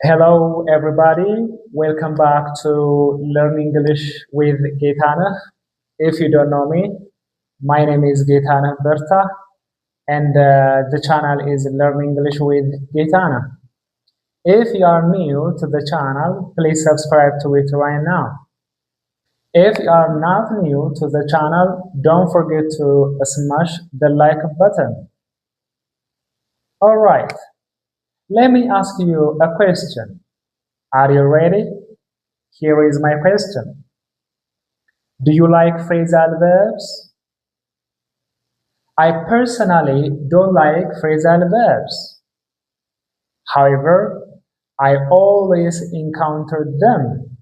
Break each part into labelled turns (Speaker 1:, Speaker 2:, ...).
Speaker 1: Hello, everybody. Welcome back to Learn English with Gaetana. If you don't know me, my name is Gaetana Berta, and the channel is Learn English with Gaetana. If you are new to the channel, please subscribe to it right now. If you are not new to the channel, don't forget to smash the like button. All right, let me ask you a question. Are you ready? Here is my question. Do you like phrasal verbs? I personally don't like phrasal verbs. However, I always encounter them.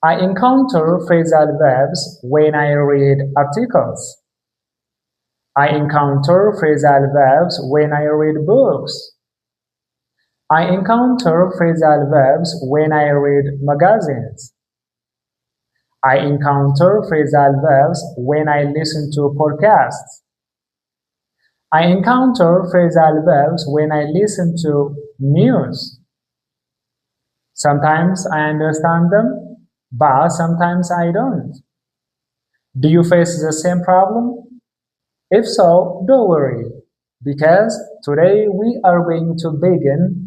Speaker 1: I encounter phrasal verbs when I read articles. I encounter phrasal verbs when I read books. I encounter phrasal verbs when I read magazines. I encounter phrasal verbs when I listen to podcasts. I encounter phrasal verbs when I listen to news. Sometimes I understand them, but sometimes I don't. Do you face the same problem? If so, don't worry, because today we are going to begin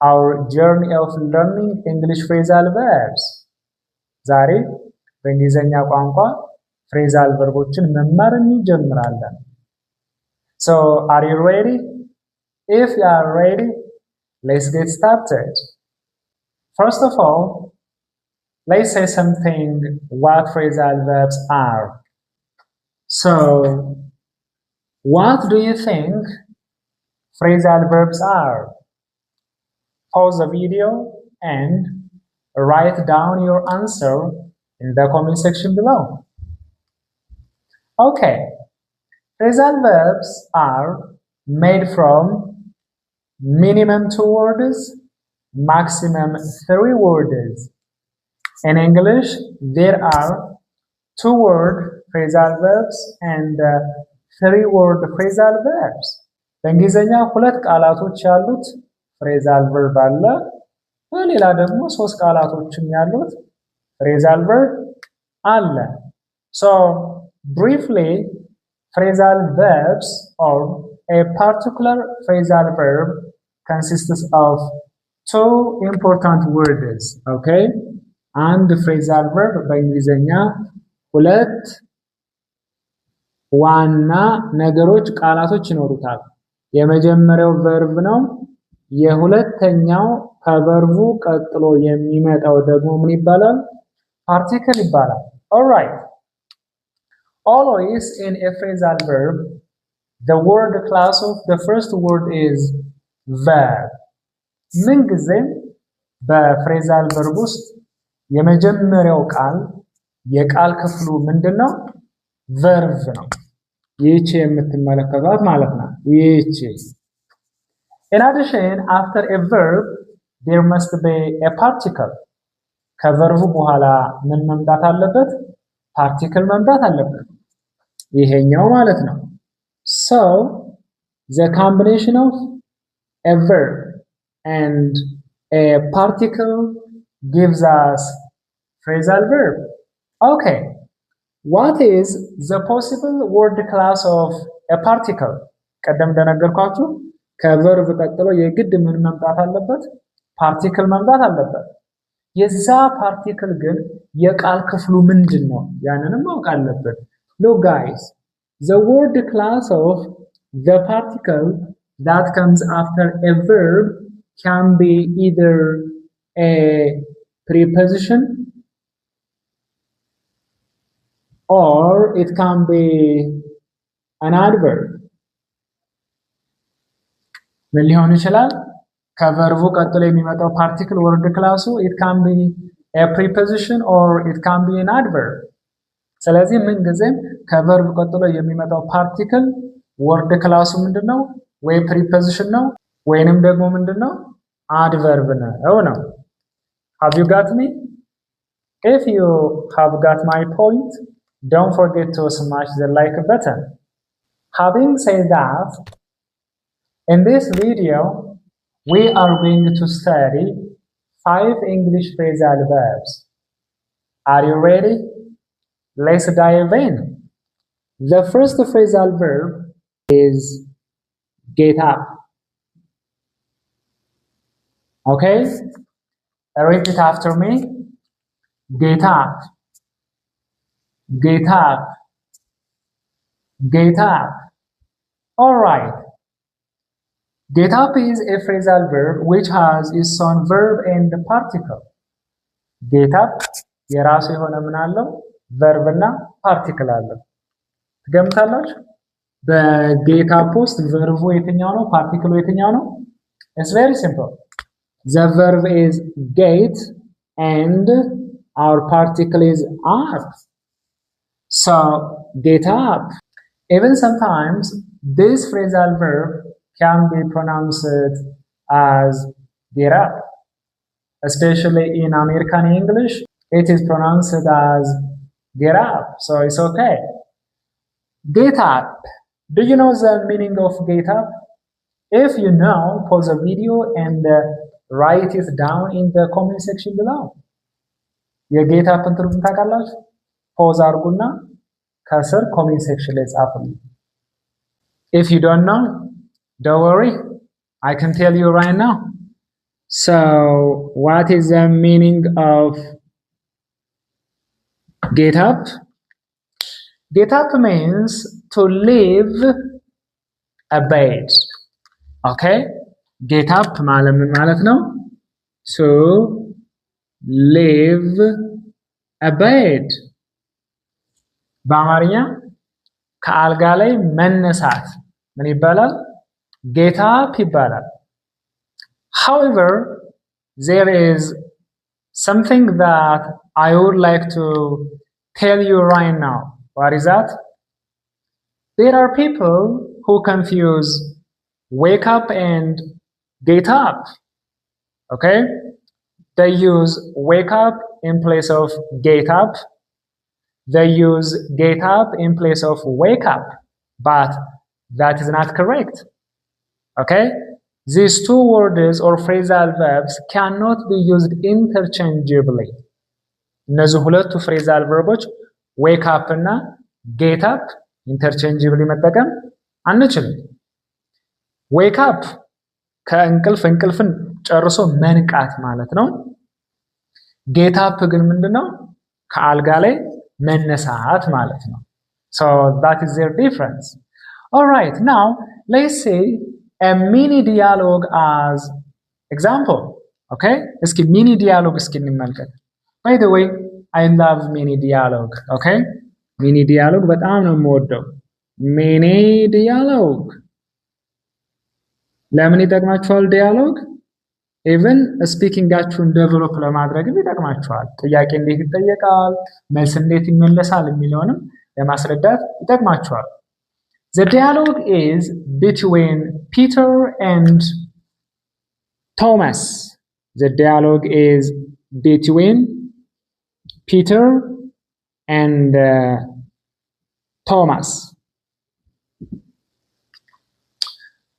Speaker 1: our journey of learning English phrasal verbs. ዛሬ በእንግሊዘኛ ቋንቋ ፍሬዛል ቨርቦችን መማር እንጀምራለን። So, are you ready? If you are ready, let's get started. First of all, let's say something what phrasal verbs are. So, what do you think phrasal verbs are? Pause the video and write down your answer in the comment section below. Okay. Phrasal verbs are made from minimum 2 words, maximum 3 words. In English, there are 2-word phrasal verbs and 3-word phrasal verbs. በእንግሊዘኛ ሁለት ቃላቶች ያሉት phrasal verb አለ። በሌላ ደግሞ 3 ቃላቶችም ያሉት phrasal verb አለ. So, briefly, phrasal verbs or a particular phrasal verb consists of 2 important words. Okay? And the phrasal verb በእንግሊዘኛ ሁለት ዋና ነገሮች ቃላቶች ይኖሩታል። የመጀመሪያው verb ነው። የሁለተኛው ከቨርቡ ቀጥሎ የሚመጣው ደግሞ ምን ይባላል? Particle ይባላል. All right. Always in a phrasal verb, the word class of the first word is verb. ምንጊዜም በፍሬዛል verb ውስጥ የመጀመሪያው ቃል የቃል ክፍሉ ምንድነው? verb ነው። ይህች የምትመለከቷት ማለት ነው። ይህች In addition, after a verb, there must be a particle. ከቨርቡ በኋላ ምን መምጣት አለበት? ፓርቲክል መምጣት አለበት። ይሄኛው ማለት ነው። So, the combination of a verb and a particle gives us phrasal verb. Okay. What is the possible word class of a particle? ቀደም እንደነገርኳችሁ ከቨርብ ቀጥሎ የግድ ምን መምጣት አለበት? ፓርቲክል መምጣት አለበት። የዛ ፓርቲክል ግን የቃል ክፍሉ ምንድነው? ያንንም ማወቅ አለበት። Look guys, the word class of the particle that comes after a verb can be either a preposition or it can be an adverb. ምን ሊሆን ይችላል? ከቨርቡ ቀጥሎ የሚመጣው ፓርቲክል ወርድ ክላሱ it can be a preposition or it can be an adverb. ስለዚህ ምን ጊዜም ከቨርብ ቀጥሎ የሚመጣው ፓርቲክል ወርድ ክላሱ ምንድነው? ወይ preposition ነው ወይንም ደግሞ ምንድነው? adverb ነው። Have you got me? If you have got my point, don't forget to smash the like button. Having said that, in this video, we are going to study 5 English phrasal verbs. Are you ready? Let's dive in. The first phrasal verb is get up. Okay? Repeat after me. Get up. Get up. Get up. All right. Get up is a phrasal verb which has its own verb and particle. Get up የራሱ የሆነ ምን አለው? verb እና particle አለው። ትገምታላችሁ? በጌት አፕ ውስጥ verb የትኛው ነው? particle የትኛው ነው? It's very simple. The verb is get and our particle is up. So get up. Even sometimes this phrasal verb can be pronounced as get up. Especially in American English, it is pronounced as get up. So it's okay. Get up. Do you know the meaning of get up? If you know, pause the video and write it down in the comment section below. የጌት አፕን ትርጉም ታውቃላችሁ? ፖዝ አድርጉና ከስር ኮሜንት ሴክሽን ላይ ጻፉልኝ። If you don't know, don't worry, I can tell you right now. So, what is the meaning of get up? Get up means to leave a bed. Okay? Get up ማለት ነው to leave a bed. በአማርኛ ከአልጋ ላይ መነሳት ምን ይባላል? Get up ይባላል። However, there is something that I would like to tell you right now. What is that? There are people who confuse wake up and get up. Okay? They use wake up in place of get up. They use get up in place of wake up. But that is not correct. Okay? These two words or phrasal verbs cannot be used interchangeably. እነዚህ ሁለቱ phrasal verbs wake up እና get up interchangeably መጠቀም አንችልም። wake up እንቅልፍን ጨርሶ መንቃት ማለት ነው። get up ግን ምንድነው? ከአልጋ ላይ መነሳት ማለት ነው። So that is their difference. All right, now let's say a mini dialogue as example. Okay? እስኪ mini dialogue እስኪ እንመልከት። By the way, I love mini dialogue. Okay? mini dialogue በጣም ነው የምወደው። mini dialogue ለምን ይጠቅማችኋል? ዲያሎግ ኢቭን ስፒኪንጋችሁን ዴቨሎፕ ለማድረግም ይጠቅማችኋል። ጥያቄ እንዴት ይጠየቃል፣ መልስ እንዴት ይመለሳል የሚለውንም ለማስረዳት ይጠቅማችኋል። The dialogue is between Peter and Thomas. The dialogue is between Peter and Thomas.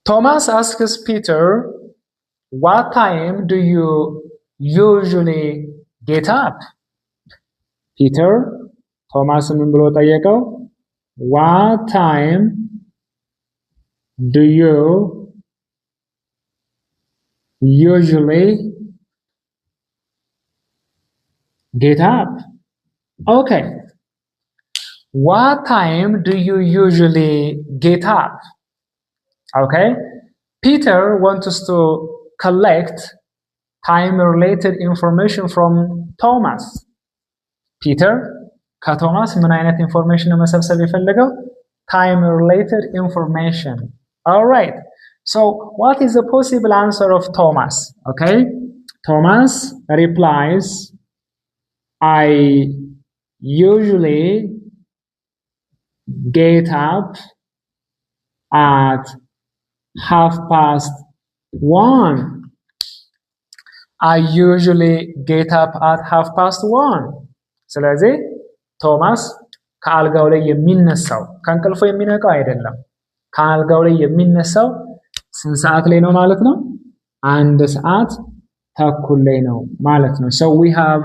Speaker 1: Thomas asks Peter, what time do you usually get up? Peter, Thomas ምን ብሎ ጠየቀው? What time do you usually get up? Okay. What time do you usually get up? Okay. Peter wants us to collect time-related information from Thomas. Peter, ከቶማስ ምን አይነት ኢንፎርሜሽን መሰብሰብ የፈለገው? Time-related information. All right. So, what is the possible answer of Thomas? Okay. Thomas replies, I usually get up at 1:30. I usually get up at 1:30. ስለዚህ ቶማስ ከአልጋው ላይ የሚነሳው ከእንቅልፉ የሚነቃው አይደለም። ከአልጋው ላይ የሚነሳው ስንት ሰዓት ላይ ነው ማለት ነው? አንድ ሰዓት ተኩል ላይ ነው ማለት ነው። So we have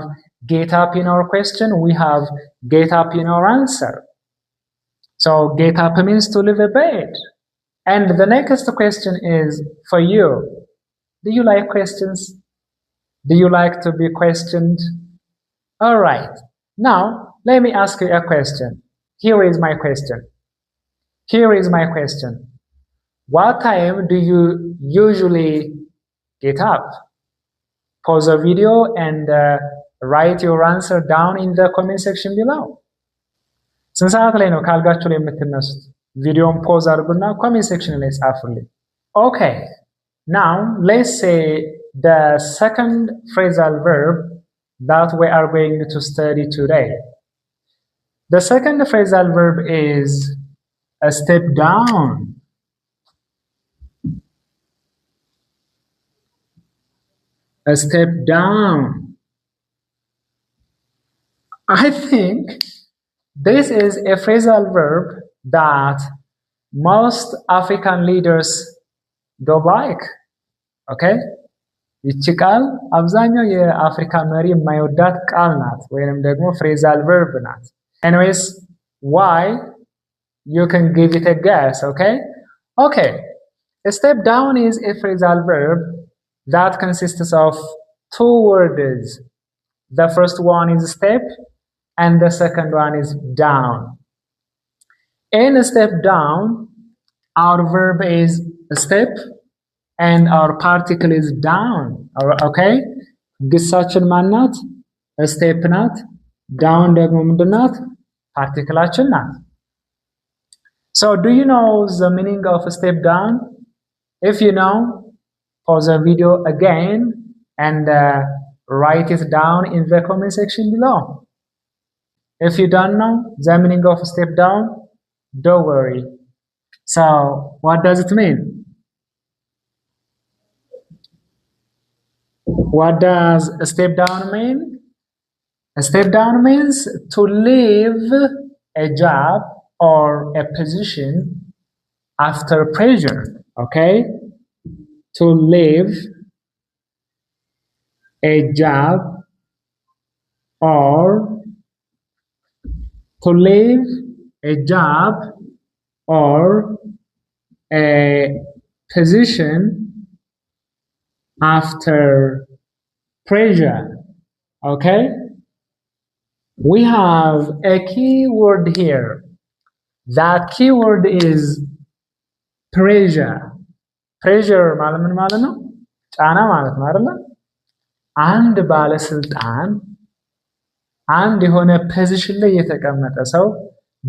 Speaker 1: get up in our question, we have get up in our answer. So get up means to leave a bed. And the next question is for you. Do you like questions? Do you like to be questioned? All right. Now, let me ask you a question. Here is my question. Here is my question. What time do you usually get up? Pause the video and write your answer down in the comment section below. ስንት ሰዓት ላይ ነው ካልጋችሁ ላይ የምትነሱት? ቪዲዮን ፖዝ አድርጉና ኮሜንት ሴክሽን ላይ ጻፉልኝ። Okay. Now, let's say the second phrasal verb that we are going to study today. The second phrasal verb is a step down. A step down. I think this is a phrasal verb that most African leaders don't like. Okay? ይቺ ቃል አብዛኛው የአፍሪካ መሪ የማይወዳት ቃል ናት ወይንም ደግሞ phrasal verb ናት. Anyways, why? You can give it a guess, okay? Okay. A step down is a phrasal verb that consists of two words. The first one is step and the second one is down. In a step down, our verb is step and our particle is down. Okay? ግሳችን ማናት? step ናት። down ደግሞ ምንድናት? ፓርቲክላችን ናት። So do you know the meaning of step down? If you know, pause the video again and write it down in the comment section below. If you don't know the meaning of step down, don't worry. So what does it mean? What does a step down mean? A step down means to leave a job or a position after pressure, okay? To leave a job or to leave a job or a position after pressure, okay? We have a key word here. That key word is pressure. Pressure ማለት ምን ማለት ነው? ጫና ማለት ነው አይደል? አንድ ባለስልጣን አንድ የሆነ ፖዚሽን ላይ የተቀመጠ ሰው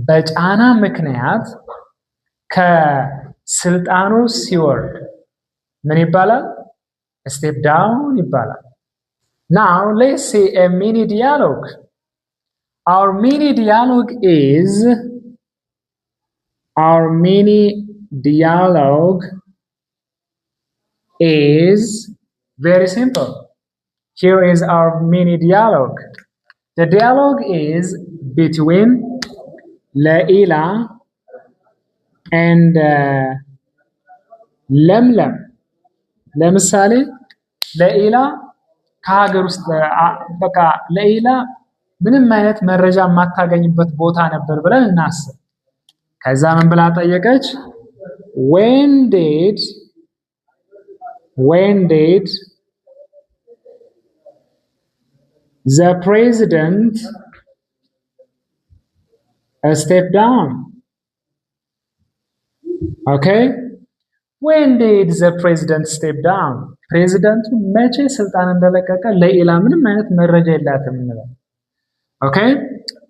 Speaker 1: በጫና ምክንያት ከስልጣኑ ሲወርድ ምን ይባላል? step down ይባላል። Now let's see a mini dialogue. Our mini dialogue is very simple. Here is our mini dialogue. The dialogue is between Laila and Lemlem. ለምሳሌ ለኢላ ከሀገር ውስጥ በቃ ለኢላ ምንም አይነት መረጃ የማታገኝበት ቦታ ነበር ብለን እናስብ። ከዛ ምን ብላ ጠየቀች? when did the president step down? Okay? When did the president step down? ፕሬዚደንቱ መቼ ስልጣን እንደለቀቀ ለኢላ ምንም አይነት መረጃ የላትም እንላለን። Okay?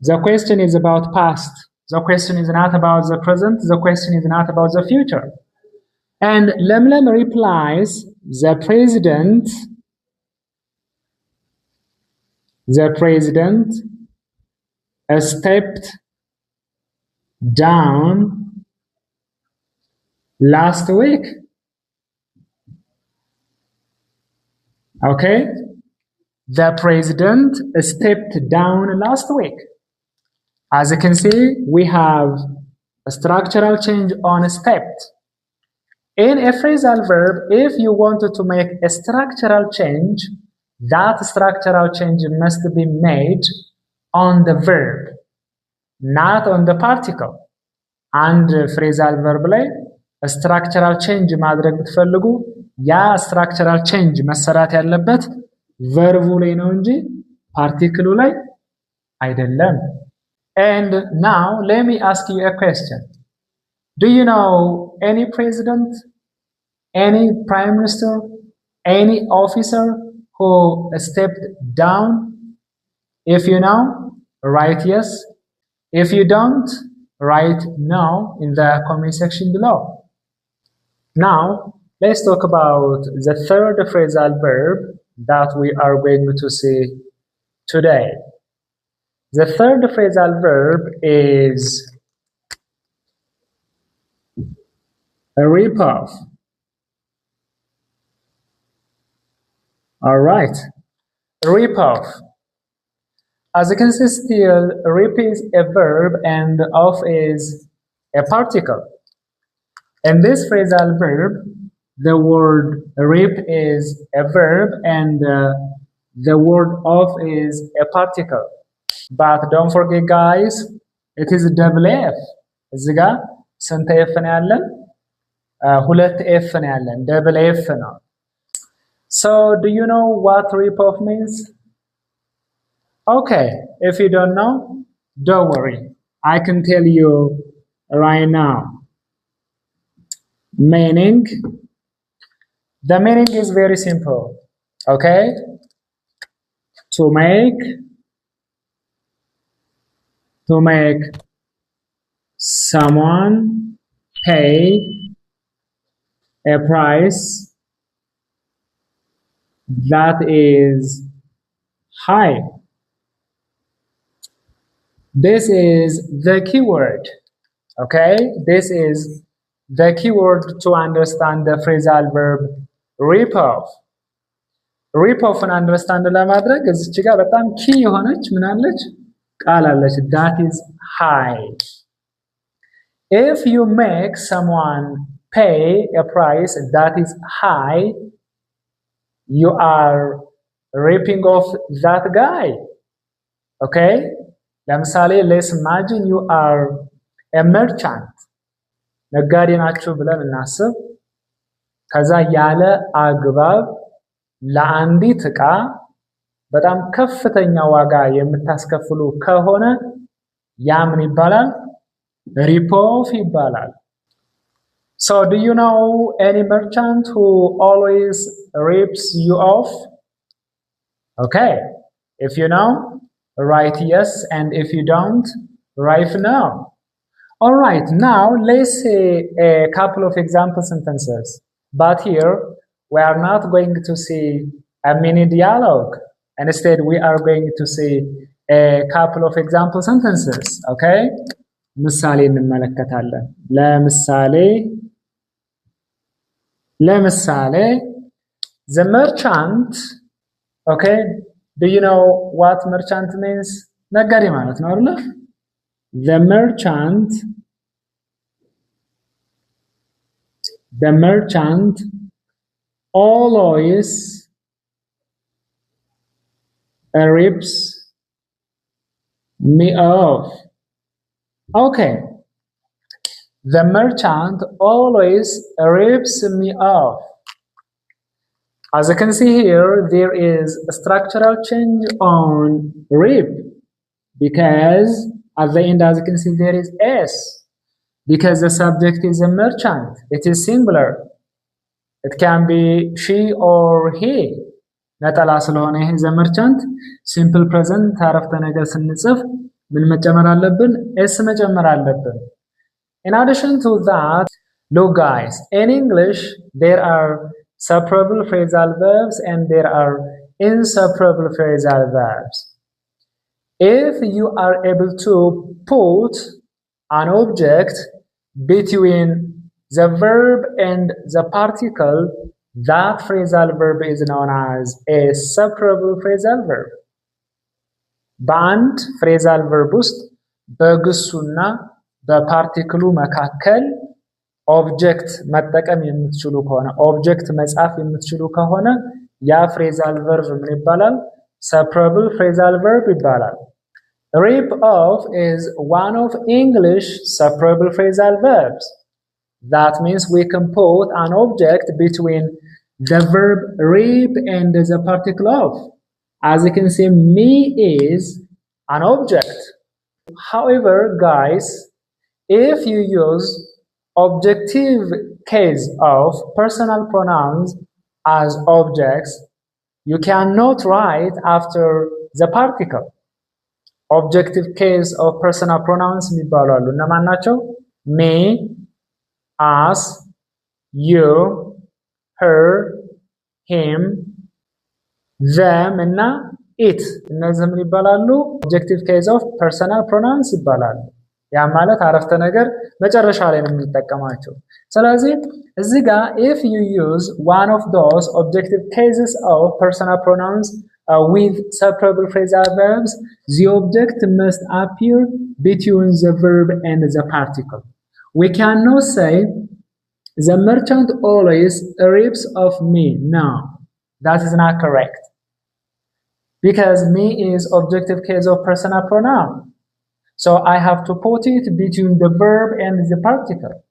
Speaker 1: The question is about past. The question is not about the present. The question is not about the future. And Lemlem replies, the president stepped down last week. Okay? The president stepped down last week. As you can see, we have a structural change on stepped. In a phrasal verb, if you wanted to make a structural change, that structural change must be made on the verb, not on the particle. አንድ phrasal verb ላይ structural change ማድረግ ብትፈልጉ ያ structural change መሰራት ያለበት verb ላይ ነው እንጂ particle ላይ አይደለም። And now let me ask you a question. Do you know any president, any prime minister, any officer who stepped down? If you know, write yes. If you don't, write no in the comment section below. Now, let's talk about the third phrasal verb that we are going to see today. The third phrasal verb is a rip off. All right, rip off. As you can see, still rip is a verb and off is a particle. In this phrasal verb, the word rip is a verb and the word off is a particle. But don't forget, guys, it is double F. እዚህ ጋር ስንት ኤፍ ነው ያለን? ሁለት ኤፍ ነው ያለን። double F ነው። So, do you know what rip off means? Okay, if you don't know, don't worry. I can tell you right now. Meaning, the meaning is very simple. Okay? To make someone pay a price that is high. This is the keyword. Okay? This is the keyword to understand the phrasal verb rip off. Rip off and understand ለማድረግ እዚች ጋር በጣም ኪ የሆነች ምን አለች? ቃል አለች. That is high. If you make someone pay a price that is high, you are ripping off that guy. Okay? ለምሳሌ let's imagine you are a merchant. ነጋዴ ናችሁ ብለን እናስብ። ከዛ ያለ አግባብ ለአንዲት ዕቃ በጣም ከፍተኛ ዋጋ የምታስከፍሉ ከሆነ ያ ምን ይባላል? rip off ይባላል። So do you know any merchant who always rips you off? Okay, if you know, write yes, and if you don't, write no. All right, now let's say a couple of example sentences. But here, we are not going to see a mini dialogue. Instead, we are going to see a couple of example sentences. Okay? ምሳሌ እንመለከታለን። ለምሳሌ the merchant. Okay? Do you know what merchant means? ነጋዴ ማለት ነው አይደል? The merchant always rips me off. Okay. The merchant always rips me off. As you can see here, there is a structural change on rip because at the end, as you can see, there is S. Because the subject is a merchant. It is singular. It can be she or he. ነጠላ ስለሆነ ይሄ the merchant simple present አረፍተ ነገር ስንጽፍ ምን መጨመር አለብን? S መጨመር አለብን. In addition to that, look guys, in English there are separable phrasal verbs and there are inseparable phrasal verbs. If you are able to put an object between the verb and the particle, that phrasal verb is known as a separable phrasal verb. በአንድ phrasal verb ውስጥ በግሱና በፓርቲክሉ መካከል ኦብጀክት መጠቀም የምትችሉ ከሆነ ኦብጀክት መጻፍ የምትችሉ ከሆነ ያ ፍሬዛል ቨርብ ምን ይባላል? separable phrasal verb ይባላል። Rip off is one of English separable phrasal verbs. That means we can put an object between the verb rip and the particle of. As you can see, me is an object. However, guys, if you use objective case of personal pronouns as objects, you cannot write after the particle. Objective case of personal pronouns የሚባሉ አሉ። እነማን ናቸው? me, us, you, her, him, them እና it እነዚህ ምን ይባላሉ? objective case of personal pronouns ይባላሉ። ያ ማለት አረፍተ ነገር መጨረሻ ላይ ነው የምንጠቀማቸው። ስለዚህ እዚህ ጋር if you use one of those objective cases of personal pronouns with separable phrasal verbs, the object must appear between the verb and the particle. We cannot say the merchant always rips off me. No, that is not correct. Because me is objective case of personal pronoun. So I have to put it between the verb and the particle.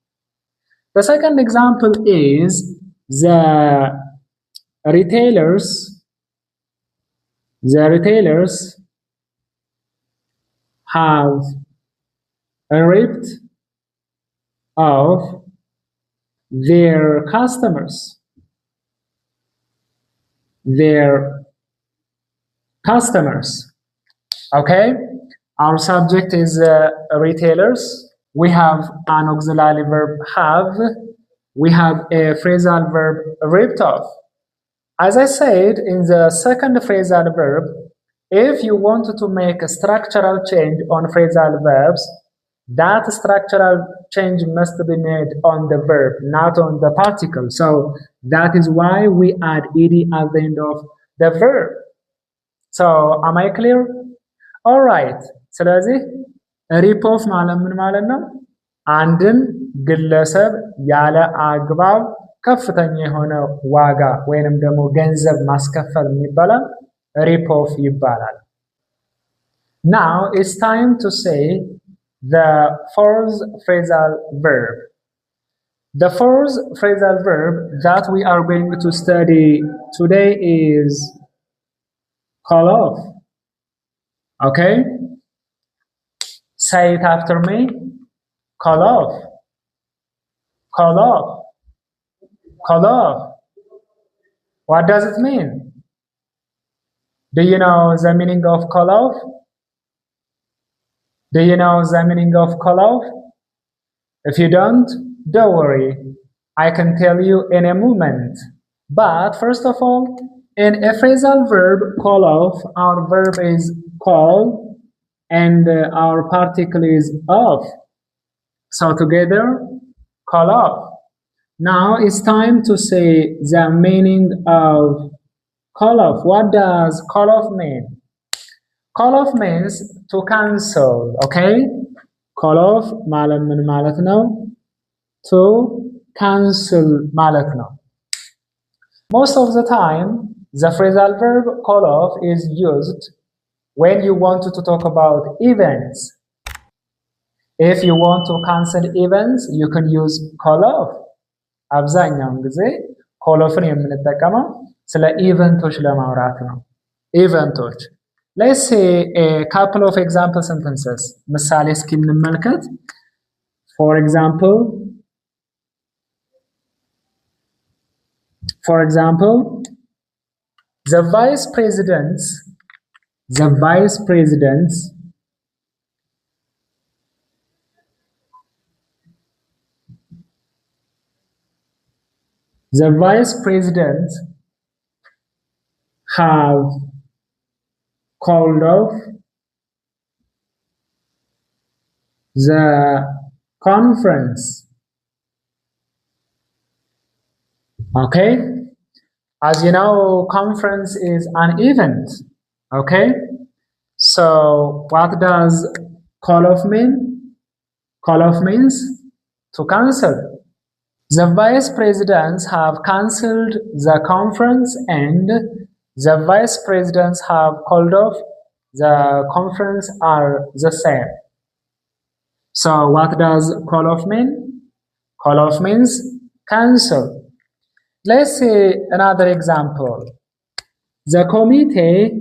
Speaker 1: The second example is the retailers have ripped off their customers. Okay, our subject is retailers. We have an auxiliary verb have. We have a phrasal verb ripped off. As I said in the second phrasal verb, if you want to make a structural change on phrasal verbs, that structural change must be made on the verb, not on the particle. So that is why we add ed at the end of the verb. So am I clear? All right. ስለዚህ ሪፕ ኦፍ ማለት ምን ማለት ነው? አንድን ግለሰብ ያለ አግባብ ከፍተኛ የሆነ ዋጋ ወይንም ደግሞ ገንዘብ ማስከፈል የሚባለው ሪፕ ኦፍ ይባላል። Now it's time to say the fourth phrasal verb. The fourth phrasal verb that we are going to study today is call off. Okay? Say it after me. Call off. Call off. Call off. What does it mean? Do you know the meaning of call off? Do you know the meaning of call off? If you don't worry. I can tell you in a moment. But first of all, in a phrasal verb call off, our verb is call and our particle is off. So together, call off. Now it's time to say the meaning of call off. What does call off mean? Call off means to cancel, okay? Call off ማለት ምን ማለት ነው? To cancel ማለት ነው. Most of the time, the phrasal verb call off is used when you want to talk about events. If you want to cancel events, you can use call off. አብዛኛውን ጊዜ call offን የምንጠቀመው ስለ ኢቨንቶች ለማውራት ነው። ኢቨንቶች Let's say a couple of example sentences. ምሳሌ እስኪ እንመልከት. For example, the vice presidents have called off the conference. Okay? As you know, conference is an event. Okay? So what does call off mean? Call off means to cancel. The vice presidents have cancelled the conference and the vice presidents have called off the conference are the same. So what does call off mean? Call off means cancel. Let's see another example. The committee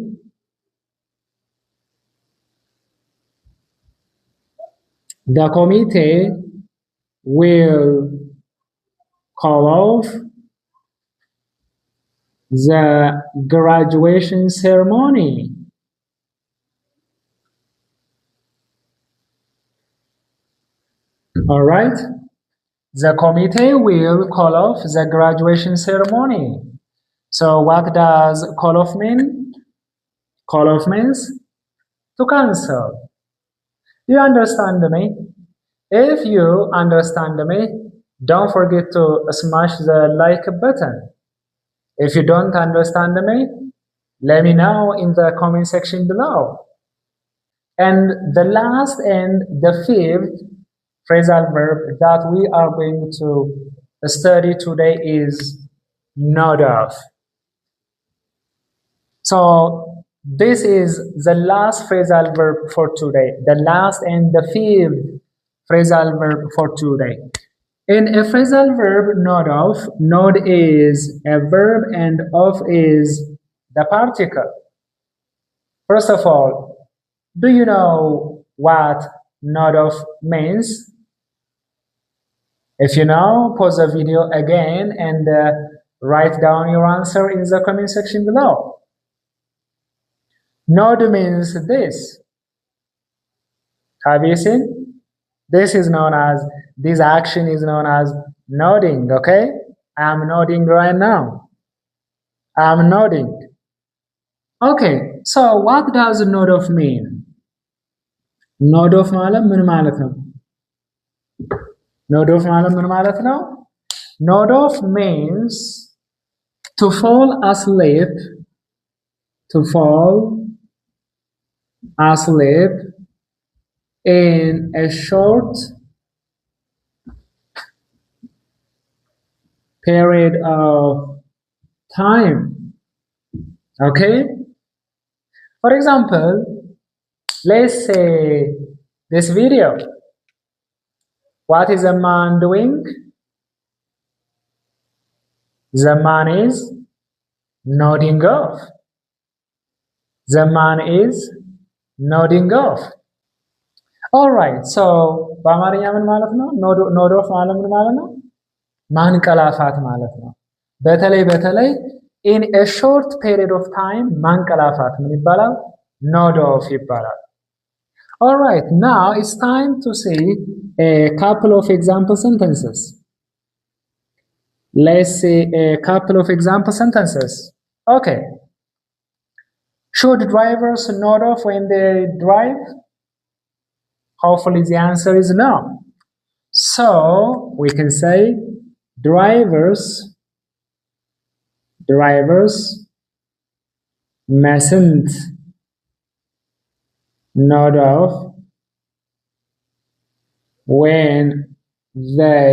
Speaker 1: will call off the graduation ceremony. All right. The committee will call off the graduation ceremony. So what does call off mean? Call off means to cancel. Do you understand me? If you understand me, don't forget to smash the like button. If you don't understand me, let me know in the comment section below. And the last and the fifth phrasal verb that we are going to study today is nod off. So this is the last phrasal verb for today, the last and the fifth phrasal verb for today. In a phrasal verb, nod off, nod is a verb and off is the particle. First of all, do you know what nod off means? If you know, pause the video again and write down your answer in the comment section below. Nod means this. Have you seen? This action is known as nodding, okay? I'm nodding right now. I'm nodding. Okay, so what does nod off mean? Nod off ማለት ምን ማለት ነው? Nod off ማለት ምን ማለት ነው? Nod off means to fall asleep, in a short period of time. Okay? For example, let's say this video. What is a man doing? The man is nodding off. The man is nodding off. All right, so በአማርኛ ምን ማለት ነው? ኖድ ኦፍ ማለት ምን ማለት ነው? ማንቀላፋት ማለት ነው። በተለይ in a short period of time ማንቀላፋት ምን ይባላል? nod off ይባላል. All right, now it's time to see a couple of example sentences. Let's see a couple of example sentences. Okay. Should drivers nod off when they drive? Hopefully the answer is no. So we can say drivers mustn't nod off when they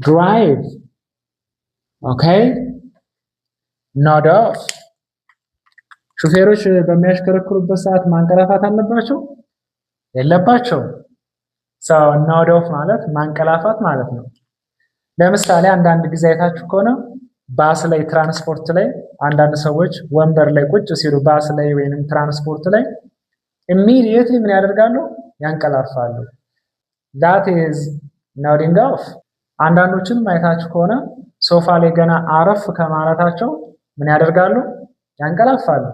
Speaker 1: drive. Okay? Nod off. ሹፌሮች በሚያሽከረክሩበት ሰዓት ማንቀላፋት አለባቸው? የለባቸው። So nod off ማለት ማንቀላፋት ማለት ነው። ለምሳሌ አንዳንድ ጊዜ አይታችሁ ከሆነ ባስ ላይ ትራንስፖርት ላይ አንዳንድ ሰዎች ወንበር ላይ ቁጭ ሲሉ ባስ ላይ ወይንም ትራንስፖርት ላይ immediately ምን ያደርጋሉ? ያንቀላፋሉ። That is nodding off. አንዳንዶችንም አይታችሁ ከሆነ ሶፋ ላይ ገና አረፍ ከማለታቸው ምን ያደርጋሉ? ያንቀላፋሉ።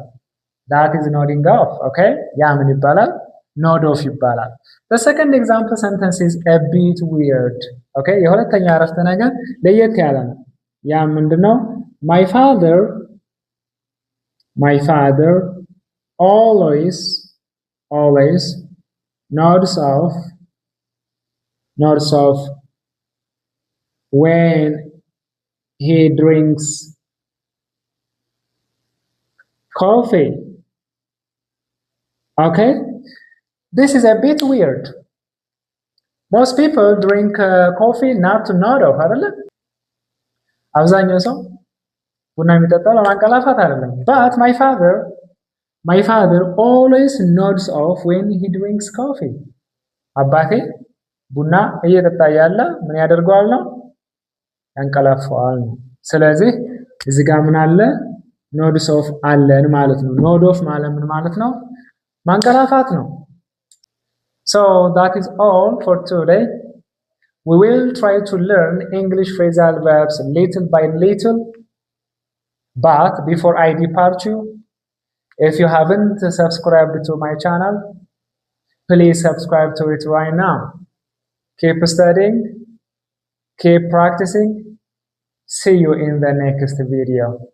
Speaker 1: That is nodding off. Okay? ያ ምን ይባላል? nod off ይባላል። The second example sentence is a bit weird. Okay? የሁለተኛ አረፍተ ነገር ለየት ያለ ነው። ያ ምንድነው? My father always nods off when he drinks coffee. Okay? This is a bit weird. most people drink coffee not to nod off አይደለ? አብዛኛው ሰው ቡና የሚጠጣው ለማንቀላፋት አይደለም። But my father always nods off when he drinks coffee. አባቴ ቡና እየጠጣ ያለ ምን ያደርገዋል ነው? ያንቀላፋዋል ነው። ስለዚህ እዚህ ጋር ምን አለ? nods off አለን ማለት ነው። nod off ማለት ምን ማለት ነው? ማንቀላፋት ነው። So that is all for today. We will try to learn English phrasal verbs little by little. But before I depart you, if you haven't subscribed to my channel, please subscribe to it right now. Keep studying, keep practicing. See you in the next video.